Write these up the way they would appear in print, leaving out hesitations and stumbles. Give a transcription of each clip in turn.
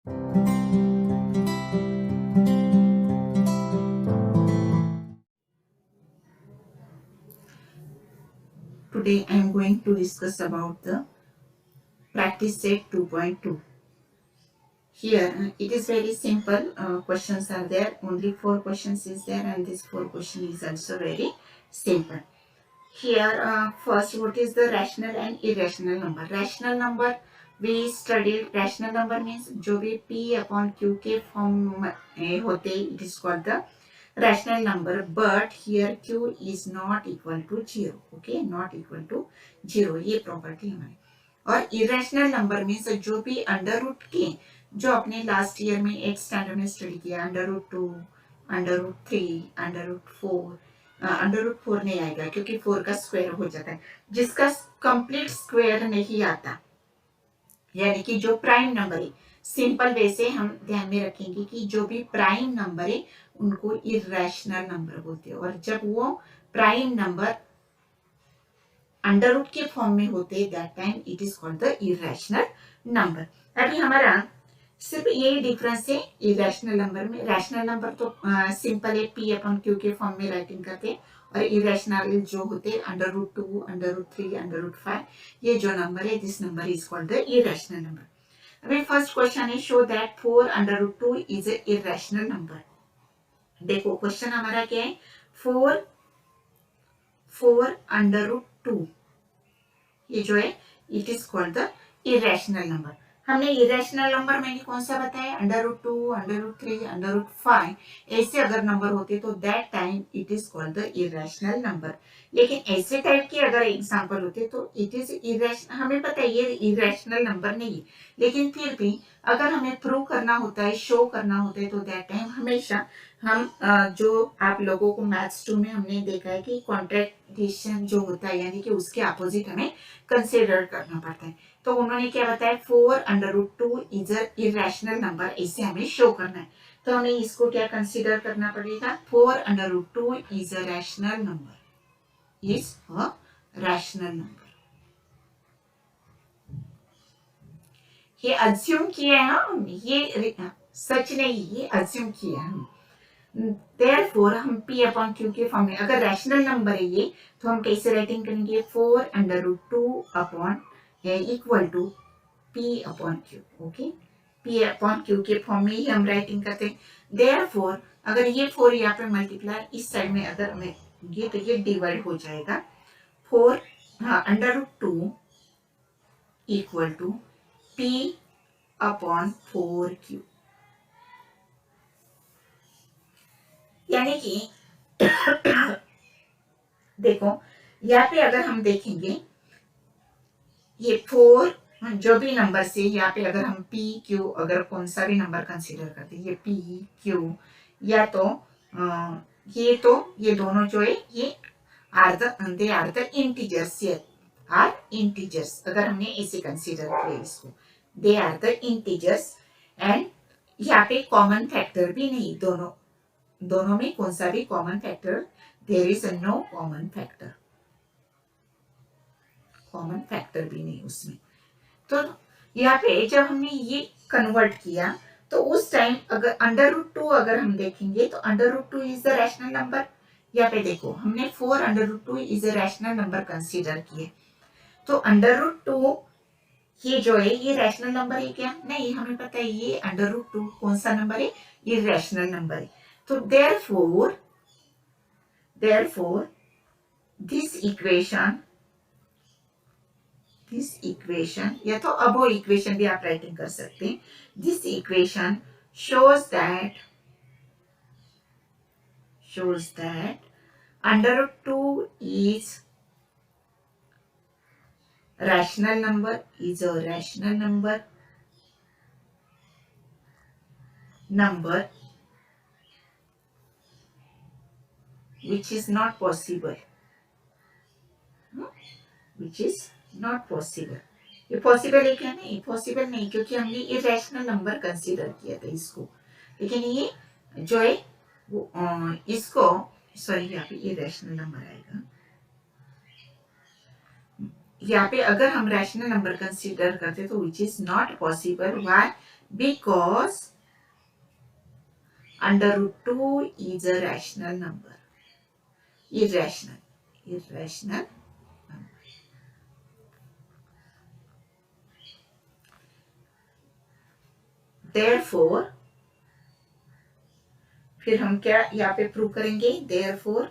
Today I am going to discuss about the practice set 2.2. Here it is very simple. Questions are there. Only 4 questions is there, and this 4 question is also very simple. Here first, what is the rational and irrational number? Rational number we studied. Rational number means जो भी P upon Q के form में होते, it is called the rational number. But here Q is not equal to 0. Okay, not equal to 0. ये property हमारी. और irrational number means जो भी अंडर रूट के, जो अपने लास्ट ईयर में 8th स्टैंडर्ड में स्टडी किया, under root 2, under root 3, under root 4, under root 4 नहीं आएगा क्योंकि 4 का स्क्वायर हो जाता है. जिसका कंप्लीट स्क्वायर नहीं आता, यानी कि जो प्राइम नंबर है, सिंपल वे से हम ध्यान में रखेंगे कि जो भी प्राइम नंबर है उनको इरेशनल नंबर बोलते हैं. और जब वो प्राइम नंबर अंडर रूट के फॉर्म में होते, that time it is called the irrational number. अभी हमारा सिर्फ ये डिफरेंस है इरेशनल नंबर में. रैशनल नंबर तो सिंपल है, पी अपॉन क्यू के फॉर्म में राइटिंग करते हैं. और इरेशनल जो होते हैं under root 2, under root 3, under root 5, ये जो नंबर है, this number is called the irrational number. अभी फर्स्ट क्वेश्चन है, show that 4 under root 2 is a irrational number. देखो क्वेश्चन हमारा क्या है, 4 अंडर रूट 2, ये जो है it is called the irrational number. हमने इरेशनल नंबर मैंने कौन सा बताया, under root 2, under root 3, under root 5, ऐसे अगर नंबर होते तो that time it is called the irrational number. लेकिन ऐसे टाइप के अगर एग्जांपल होते तो इट इज इरेशनल. हमें पता है ये इरेशनल नंबर नहीं है, लेकिन फिर भी अगर हमें प्रूव करना होता है, शो करना होता है, तो दैट टाइम हमेशा हम जो आप लोगों को मैथ्स 2 में हमने देखा है कि कॉन्ट्रडिक्शन जो होता है, यानी कि उसके अपोजिट हमें कंसिडर करना पड़ता है. तो उन्होंने क्या बताया, 4 under root 2 is a irrational number, इसे हमें शो करना है. तो हमें इसको क्या कंसिडर करना पड़ेगा, 4 under root 2 is a rational number, is a rational number. ये अज्यूम किया है हम, ये सच नहीं, ये अज्यूम किया हम. देयरफॉर हम P अपॉन Q के फॉर्म में, अगर रैशनल नंबर है ये, तो हम कैसे राइटिंग करेंगे, 4 under root 2 upon equal to P upon Q. Okay, P upon Q के फॉर्म में ही हम राइटिंग करते हैं. देयरफॉर अगर ये 4 यहाँ पे मल्टीप्लाई इस साइड में अगर हमें ये, तो ये डिवाइड हो जाएगा. 4 under root 2 equal to P upon 4Q. यानी कि देखो यहाँ पे अगर हम देखेंगे, ये 4 जो भी नंबर से यहाँ पे अगर हम P Q अगर कौन सा भी नंबर कंसीडर करते हैं, ये P Q या तो ये दोनों जो है ये दे आर द इंटीजर्स. ये आर इंटीजर्स, अगर हमने ऐसे कंसीडर किया इसको, they are the integers. And यहाँ पे कॉमन फैक्टर भी नहीं, दोनों में कौन सा भी common factor, there is no common factor, common factor भी नहीं उसमें. तो यहाँ पे जब हमने ये कन्वर्ट किया, तो उस टाइम अगर अंडर रूट 2 अगर हम देखेंगे, तो under root 2 is the rational number. यहाँ पे देखो हमने 4 under root 2 is a rational number consider किए. तो अंडर रूट 2 ये जो है ये रैशनल नंबर है क्या, नहीं, हमें पता है ये अंडर रूट 2 कौन सा नंबर है, ये रैशनल नंबर है. तो देयरफॉर दिस इक्वेशन या तो अबो इक्वेशन भी आप राइटिंग कर सकते हैं. दिस इक्वेशन shows that अंडर root 2 is rational number, is a rational number which is not possible, which is not possible. ये पॉसिबल है क्या, नहीं पॉसिबल नहीं, क्योंकि हमने इरेशनल नंबर कंसीडर किया था इसको. लेकिन ये जो है वो इसको, सॉरी यहाँ पे इरेशनल नंबर आएगा. यहाँ पे अगर हम रैशनल नंबर कंसीडर करते तो which is not possible. Why, because under root 2 is a rational number. Irrational number. Therefore, फिर हम क्या यहाँ पे प्रूव करेंगे? Therefore,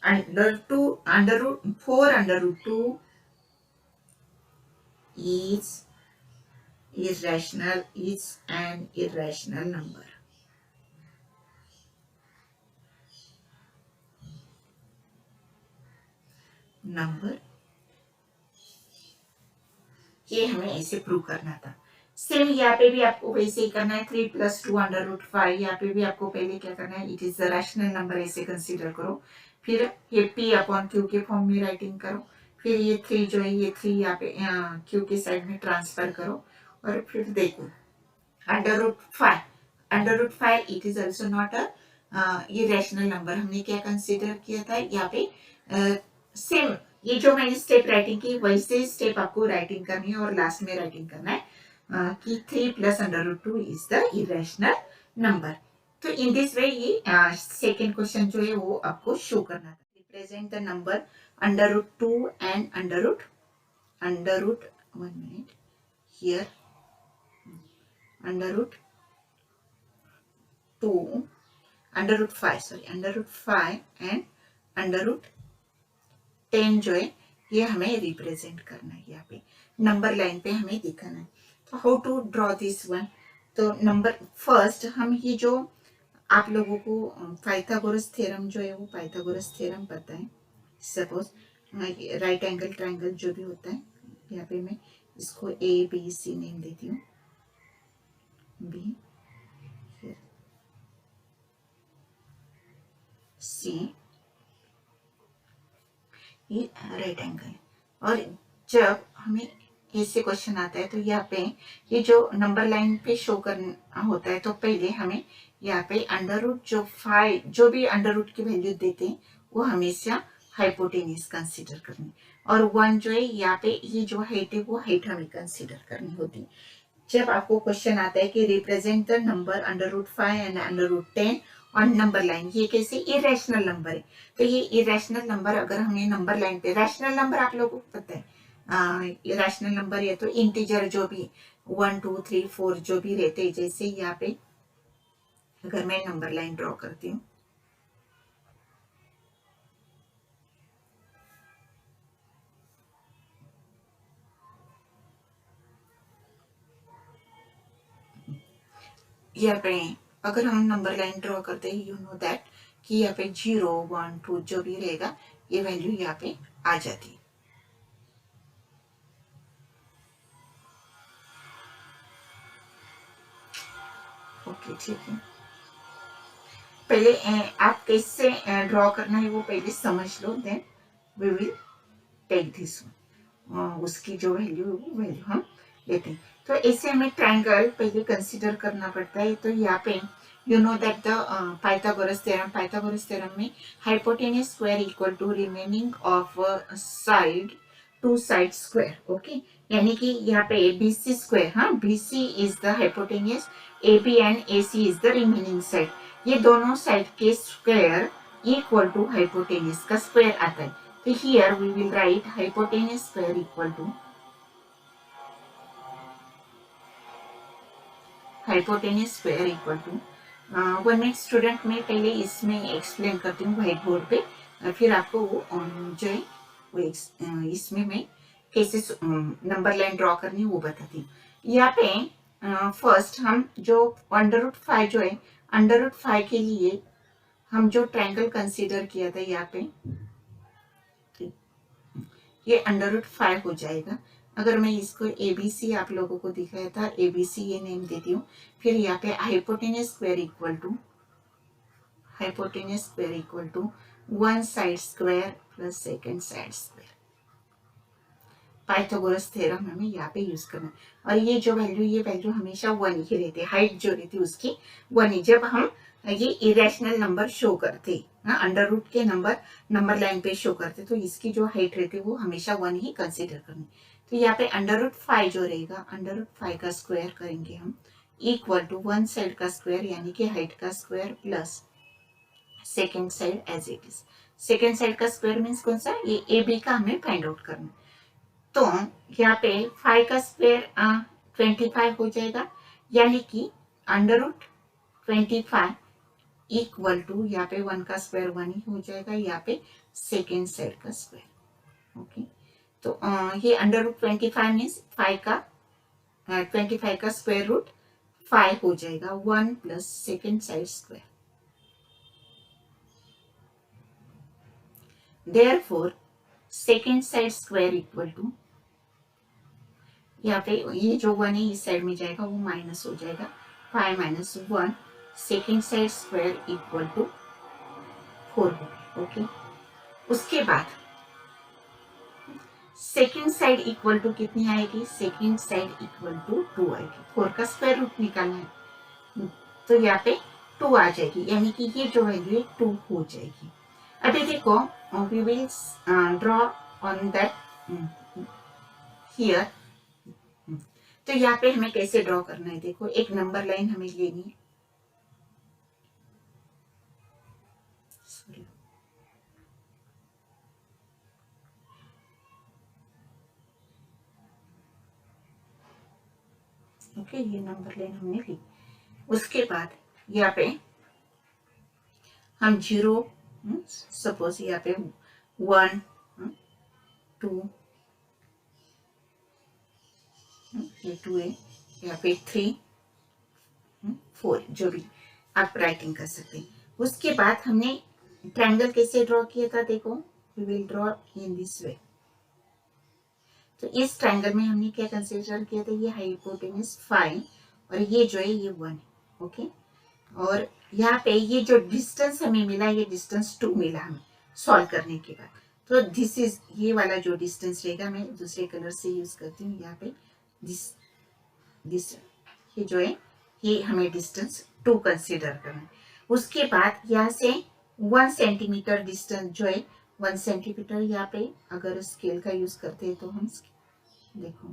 under root 4 under root 2 is an irrational number. ये हमें ऐसे प्रूव करना था। सेम यहाँ पे भी आपको वैसे ही करना है। 3 + 2 अंडर रूट 5 यहाँ पे भी आपको पहले क्या करना है? It is the rational number ऐसे कंसीडर करो। फिर ये P/Q के फॉर्म में राइटिंग करो। फिर ये 3 जो है ये 3 यहाँ पे Q के साइड में ट्रांसफर करो और फिर देखो under root 5 it is also not a irrational number. हमने क्या कंसीडर किया था यहाँ पे? सेम ये जो मैंने स्टेप राइटिंग की वैसे स्टेप आपको राइटिंग करनी है और लास्ट में राइटिंग करना है कि 3 + under root 2 is the irrational number. तो इन दिस वे ये सेकेंड क्वेश्चन जो है वो आपको शो करना था। Represent the number under root 2 and under root 1 minute here under root 2 under root 5 and under root 10 जो है ये हमें रिप्रेजेंट करना है। यहाँ पे नंबर लाइन पे हमें दिखाना है। तो how to draw this one? तो नंबर फर्स्ट हम ये जो आप लोगों को पाइथागोरस थ्योरम जो है वो पाइथागोरस थ्योरम पता है। सपोज राइट एंगल ट्राइंगल जो भी होता है यहाँ पे मैं इसको ABC नेम देती हूँ। B C ये राइट एंगल। और जब हमें ऐसे क्वेश्चन आता है तो यहाँ पे ये जो नंबर लाइन पे शो करना होता है तो पहले हमें यहाँ पे अंडर रूट जो 5 जो भी अंडर रूट की वैल्यू देते हैं वो हमेशा हाइपोटेन्यूज कंसीडर करनी और 1 जो है यहाँ पे ये जो हाइट है वो हाइट हमें कंसीडर करनी होती है। जब आपको क्वेश्चन आता है कि represent the number under root 5 and under root 10 on number line, ये कैसे? इरेशनल नंबर है। तो ये इरेशनल नंबर अगर हमें नंबर लाइन पे, रैशनल नंबर आप लोगों को पता है इरेशनल नंबर है तो इंटीजर जो भी 1 2 3 4 जो भी रहते हैं, जैसे यहाँ पे अगर मैं नंबर लाइन ड्रॉ करती हूँ यहाँ पे अगर हम नंबर लाइन ड्रॉ करते हैं यू नो दैट कि यहाँ पे 0 1 2 जो भी रहेगा ये वैल्यू यहाँ पे आ जाती है। ओके ठीक है, पहले आप कैसे ड्रॉ करना है वो पहले समझ लो, then we will take this उसकी जो वैल्यू है वो वैल्यू हम लेते हैं। तो ऐसे हमें ट्रायंगल पहले कंसीडर करना पड़ता है। तो यहाँ पे you know that the Pythagoras theorem में hypotenuse square equal to remaining of side 2 side square. Okay, यानी कि यहाँ पे BC स्क्वायर, हाँ BC is the hypotenuse, AB and AC is the remaining side. ये दोनों साइड के स्क्वायर इक्वल टू हाइपोटेन्यूज का स्क्वायर आता है। So here we will write hypotenuse square equal to one minute student में पहले इसमें एक्सप्लेन करती हूँ व्हाइट बोर्ड पे, फिर आपको वो जो है वो इसमें मैं कैसे नंबर लाइन ड्रॉ करनी है वो बताती हूँ। यहाँ पे फर्स्ट हम जो अंडर रूट 5 जो है, अंडर रूट 5 के लिए हम जो ट्रायंगल कंसीडर किया था यहाँ पे ये अंडर रूट 5 हो जाएगा। अगर मैं इसको ABC आप लोगों को दिखाया था, ABC ये नेम देती हूँ। फिर यहाँ पे hypotenuse square equal to 1 side square plus second side square. Pythagoras theorem हमें यहाँ पे यूज करना है। और ये जो वैल्यू, ये वैल्यू हमेशा 1 ही रहती है, हाइट जो रहती है उसकी 1 ही। जब हम ये इरेशनल नंबर शो करते अंडर रूट के नंबर लाइन पे शो करते तो इसकी जो हाइट रहती है वो हमेशा 1 ही कंसीडर करनी। तो यहाँ पे √5 जो रहेगा, √5 का स्क्वायर करेंगे हम, इक्वल टू वन साइड का स्क्वायर यानी कि हाइट का square plus second side as it is. Second side का स्क्वायर मीन्स कौन सा, ये ए बी का हमें फाइंड आउट करना। तो यहाँ पे 5 का स्क्वायर 25 हो जाएगा, यानी कि √25 इक्वल टू यहाँ पे 1 का स्क्वायर 1 ही हो जाएगा, यहाँ पे सेकेंड साइड का स्क्वायर। ओके, तो ये √25 मीन्स 25 का स्क्वायर रूट 5 हो जाएगा, 1 plus second side square. Therefore second side square equal to, यहाँ पे ये जो 1 है इस साइड में जाएगा, वो माइनस हो जाएगा, 5 minus 1, second side square equal to 4 होगा। ओके, उसके बाद सेकेंड साइड इक्वल टू कितनी आएगी, सेकेंड साइड इक्वल टू 2 आएगी। 4 का स्क्वायर रूट निकालना है, तो यहाँ पे 2 आ जाएगी, यानी कि ये जो वैल्यू है 2 हो जाएगी। अभी देखो, we will draw on that here. तो यहाँ पे हमें कैसे ड्रॉ करना है, देखो एक नंबर लाइन हमें लेनी है, ओके, ये नंबर लाइन हमने ली। उसके बाद यहाँ पे हम 0, सपोज यहाँ पे 1 2, ये 2 है, यहाँ पे 3 4, जो भी आप राइटिंग कर सकते हैं। उसके बाद हमने ट्रायंगल कैसे ड्रॉ किया था, देखो we will draw in this way. तो इस ट्रायंगल में हमने क्या कंसीडर किया था, ये हाइपोटेनस 5 और ये जो है ये 1 है। ओके, और यहाँ पे ये जो डिस्टेंस हमें मिला, ये डिस्टेंस 2 मिला हमें सॉल्व करने के बाद। तो दिस इज, ये वाला जो डिस्टेंस रहेगा, मैं दूसरे कलर से यूज करती हूँ, यहाँ पे दिस ये जो है, ये हमें डिस्टेंस 2 कंसीडर करना है। उसके बाद यहाँ से 1 सेंटीमीटर डिस्टेंस जो है, 1 सेंटीमीटर यहाँ पे अगर स्केल का यूज करते हैं तो हम देखो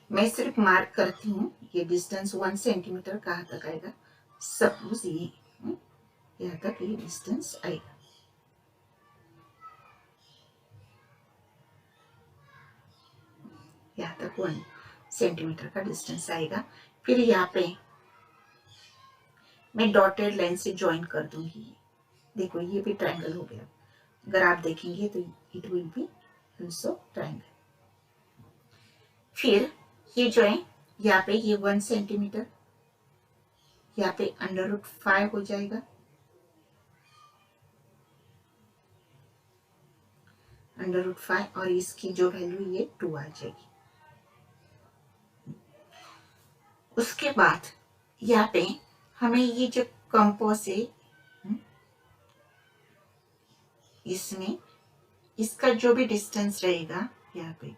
मैं सिर्फ मार्क करती हूँ, ये डिस्टेंस 1 सेंटीमीटर कहाँ तक आएगा, सपोज ये यहाँ तक ये डिस्टेंस आएगा। यहाँ तक 1 सेंटीमीटर का डिस्टेंस आएगा। फिर यहाँ पे मैं डॉटेड लाइन से ज्वाइन कर दूंगी। देखो ये भी ट्रायंगल हो गया, अगर आप देखेंगे तो it will be also triangle. फिर ये जो है यहाँ पे ये 1 सेंटीमीटर, यहाँ पे √5 हो जाएगा, √5, और इसकी जो वैल्यू ये 2 आ जाएगी। उसके बाद यहाँ पे हमें ये जो कंपास है, इसमें इसका जो भी डिस्टेंस रहेगा, यहाँ पे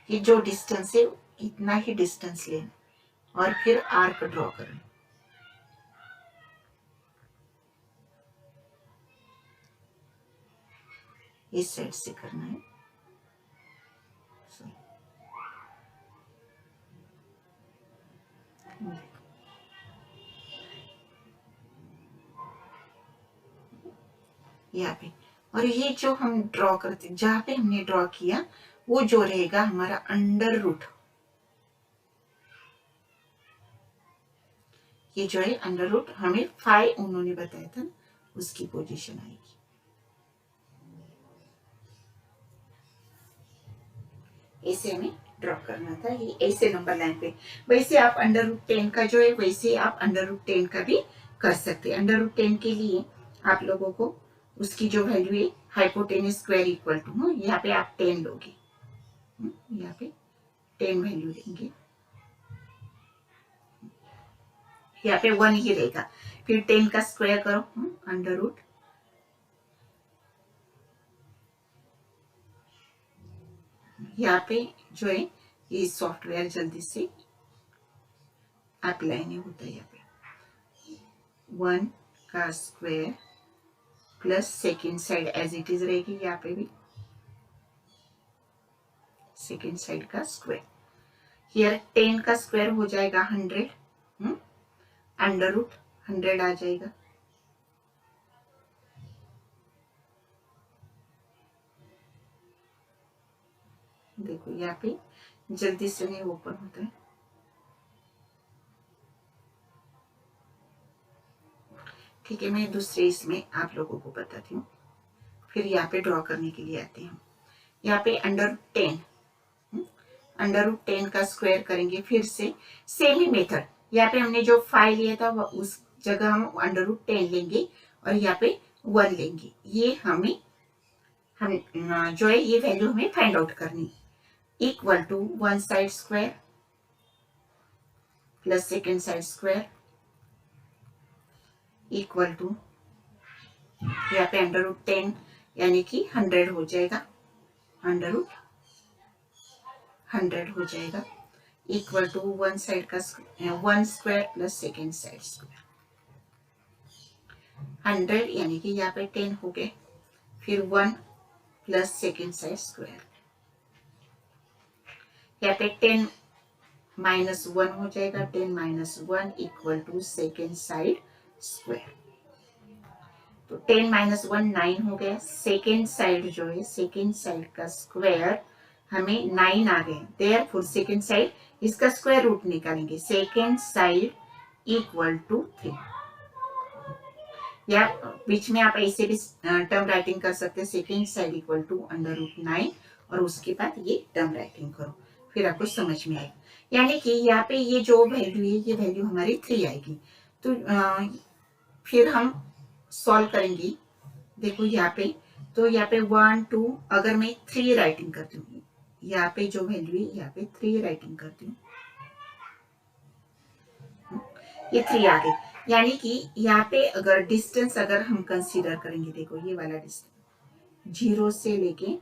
ये जो डिस्टेंस है इतना ही डिस्टेंस लेना और फिर आर्क ड्रॉ करना। इस साइड से करना है, यहाँ पे। और ये जो हम ड्रॉ करते, जहां पे हमने ड्रॉ किया वो जो रहेगा हमारा √, ये जो है √, हमें 5 उन्होंने बताया था, उसकी पोजीशन आएगी। ऐसे हमें ड्रॉ करना था, ये ऐसे नंबर लाइन पे। वैसे आप √10 का जो है, वैसे आप √10 का भी कर सकते हैं। √10 के लिए आप लोगों को उसकी जो वैल्यू है, हाइपोटेनस स्क्वायर इक्वल टू, यहाँ पे आप 10 लोगे, यहाँ पे 10 वैल्यू लेंगे, यहाँ पे 1 ही रहेगा, फिर 10 का स्क्वायर करो, √, यहाँ पे जो है ये सॉफ्टवेयर जल्दी से अप्लाई नहीं होता है। यहाँ पे 1 का square plus second side as it is रहेगी, यहाँ पे भी सेकेंड साइड का स्क्वायर। हियर 10 का स्क्वायर हो जाएगा 100, अंडर रूट 100 आ जाएगा। देखो यहाँ पे जल्दी से नहीं ओपन होता है। ठीक है, मैं दूसरे इसमें आप लोगों को बताती हूँ, फिर यहाँ पे ड्रॉ करने के लिए आते हैं। यहाँ पे अंडर 10, अंडर रूट 10 का स्क्वायर करेंगे, फिर से सेम ही मेथड। यहाँ पे हमने जो 5 लिया था उस जगह हम अंडर रूट 10 लेंगे और यहाँ पे 1 लेंगे। ये हम जो है ये वैल्यू हमें फाइंड आउट करनी। Equal to 1 side square plus second side square equal to, यहाँ पे अंडर रूट 10 यानी कि 100 हो जाएगा, अंडर रूट 100 हो जाएगा, इक्वल टू 1 साइड का 1 square plus second side square 100 यानी कि यहाँ पे 10 हो गए, फिर 1 प्लस सेकेंड साइड स्क्वायर, यहाँ पे 10 माइनस 1 हो जाएगा, 10 minus 1 equal to second side square. तो 10 माइनस 1 9 हो गया। सेकेंड साइड जो है सेकेंड साइड का स्क्वायर हमें 9 आ गए, देयरफॉर सेकेंड साइड इसका स्क्वायर रूट निकालेंगे, सेकेंड साइड इक्वल टू 3। या बीच में आप ऐसे भी टर्म राइटिंग कर सकते हैं, second side equal to under root 9 और उसके बाद ये टर्म राइटिंग करो, फिर आपको समझ में आएगा। यानी कि यहाँ पे ये जो वैल्यू है ये वैल्यू हमारी 3 आएगी। तो फिर हम सॉल्व करेंगे। देखो यहाँ पे, तो यहाँ पे 1 2, अगर मैं 3 राइटिंग करती हूँ, यहाँ पे जो वैल्यू है यहाँ पे 3 राइटिंग करती हूँ, ये 3 आ गई। यानी कि यहाँ पे अगर डिस्टेंस अगर हम कंसीडर करेंगे, देखो ये वाला डिस्टेंस 0 से लेके,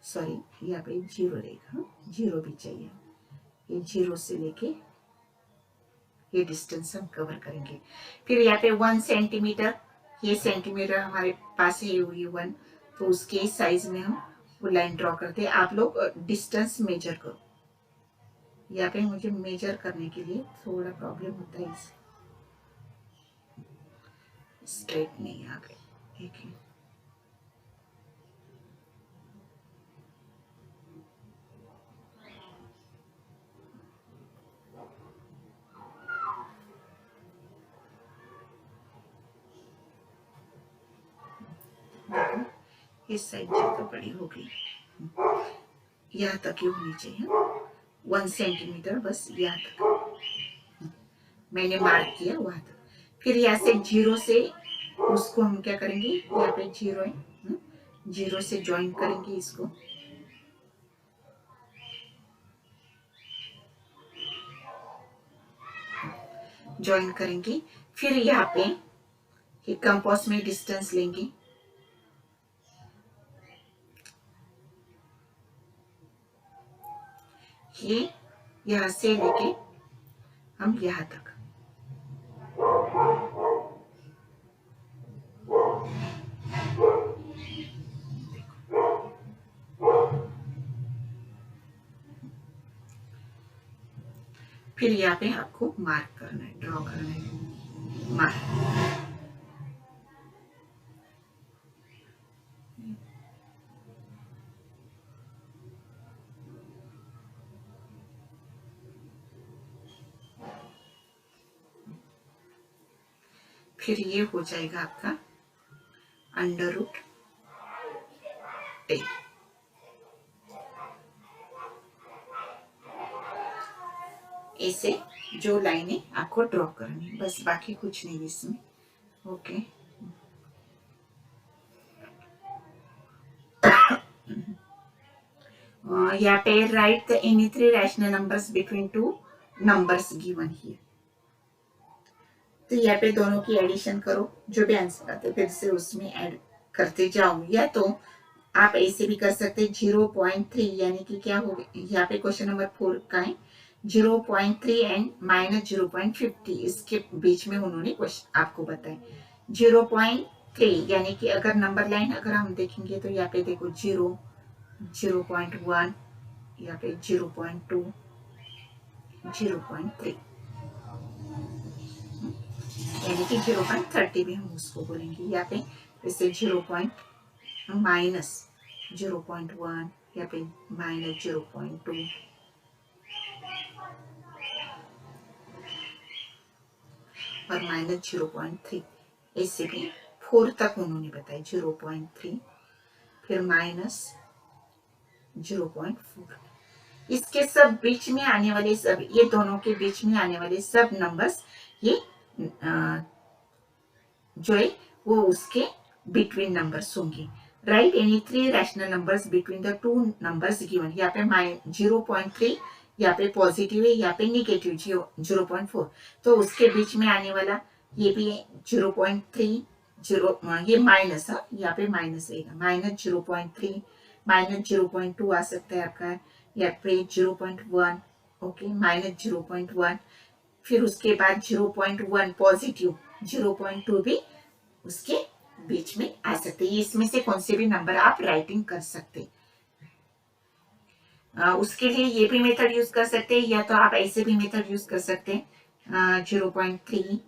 सॉरी यहाँ पे 0 रहेगा, 0 भी चाहिए, ये 0 से लेके ये डिस्टेंस हम कवर करेंगे। फिर यहाँ पे 1 सेंटीमीटर, ये सेंटीमीटर हमारे पास है हुई 1, तो उसके साइज में हम वो लाइन ड्रॉ करते हैं। आप लोग डिस्टेंस मेजर करो। यहाँ पे मुझे मेजर करने के लिए थोड़ा प्रॉब्लम होता है, स्ट्रेट नहीं आ गए, ठीक है। इस साइड ज्यादा बड़ी हो गई, यहाँ तक ही होनी चाहिए, 1 सेंटीमीटर बस यहाँ तक मैंने मार्क किया, वहां तक। फिर यहाँ से 0 से उसको हम क्या करेंगे, यहाँ पे 0 है, 0 से ज्वाइन करेंगे, इसको ज्वाइन करेंगे। फिर यहाँ पे कंपास में डिस्टेंस लेंगे, ये यहाँ से लेके हम यहाँ तक, फिर यहाँ पे आपको मार्क करना है, ड्रॉ करना है, मार्क। फिर ये हो जाएगा आपका अंडर रूट 10। ऐसे जो लाइनें आपको ड्रॉ करनी है, बस, बाकी कुछ नहीं इसमें। ओके, यहाँ पे right the any 3 rational numbers between 2 numbers given here. तो यहाँ पे दोनों की एडिशन करो, जो भी आंसर आते फिर से उसमें ऐड करते जाओ, या तो आप ऐसे भी कर सकते हैं 0.3, यानी कि क्या हो गया यहाँ पे क्वेश्चन नंबर 4 का है 0.3 एंड -0.50, इसके बीच में उन्होंने क्वेश्चन आपको बताया 0.3, यानी कि अगर नंबर लाइन अगर हम देखेंगे तो यहाँ पे देखो 0, 0.1, यहाँ पे 0.2, 0.3, यानी कि 0.30 भी हम उसको बोलेंगे। यहाँ पे जैसे -0.1, यहाँ पे -0.2, और -0.3, ऐसे भी 4 तक उन्होंने बताया 0.3, फिर -0.4। इसके सब बीच में आने वाले सब, ये दोनों के बीच में आने वाले सब नंबर्स ये जो है वो उसके बिटवीन नंबर्स होंगे। Right any 3 rational numbers between the 2 numbers given. यहाँ पे 0.3 यहाँ पे पॉजिटिव है, यहाँ पे निगेटिव 0.4, तो उसके बीच में आने वाला ये भी 0.3, ये माइनस, यहाँ पे माइनस रहेगा, -0.3, -0.2 आ सकता है आपका, यहाँ पे 0.1, ओके, -0.1, फिर उसके बाद 0.1 पॉजिटिव, 0.2 भी उसके बीच में आ सकते हैं। इसमें से कौन से भी नंबर आप राइटिंग कर सकते, उसके लिए ये भी मेथड यूज कर सकते हैं, या तो आप ऐसे भी मेथड यूज कर सकते हैं 0.3,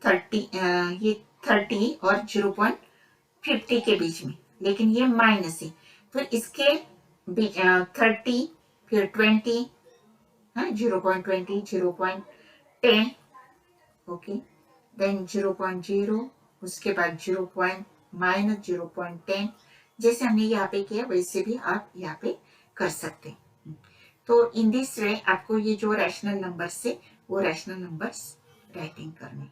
30, ये 30 और 0.50 के बीच में, लेकिन ये माइनस है, फिर इसके बीच 30, फिर 20, 0.20, 0.10, ओके, देन 0.0, उसके बाद -0.10, जैसे हमने यहाँ पे किया वैसे भी आप यहाँ पे कर सकते हैं। तो इन दिस वे आपको ये जो रैशनल नंबर्स है वो रैशनल नंबर्स राइटिंग करने।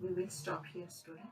We will stop here student.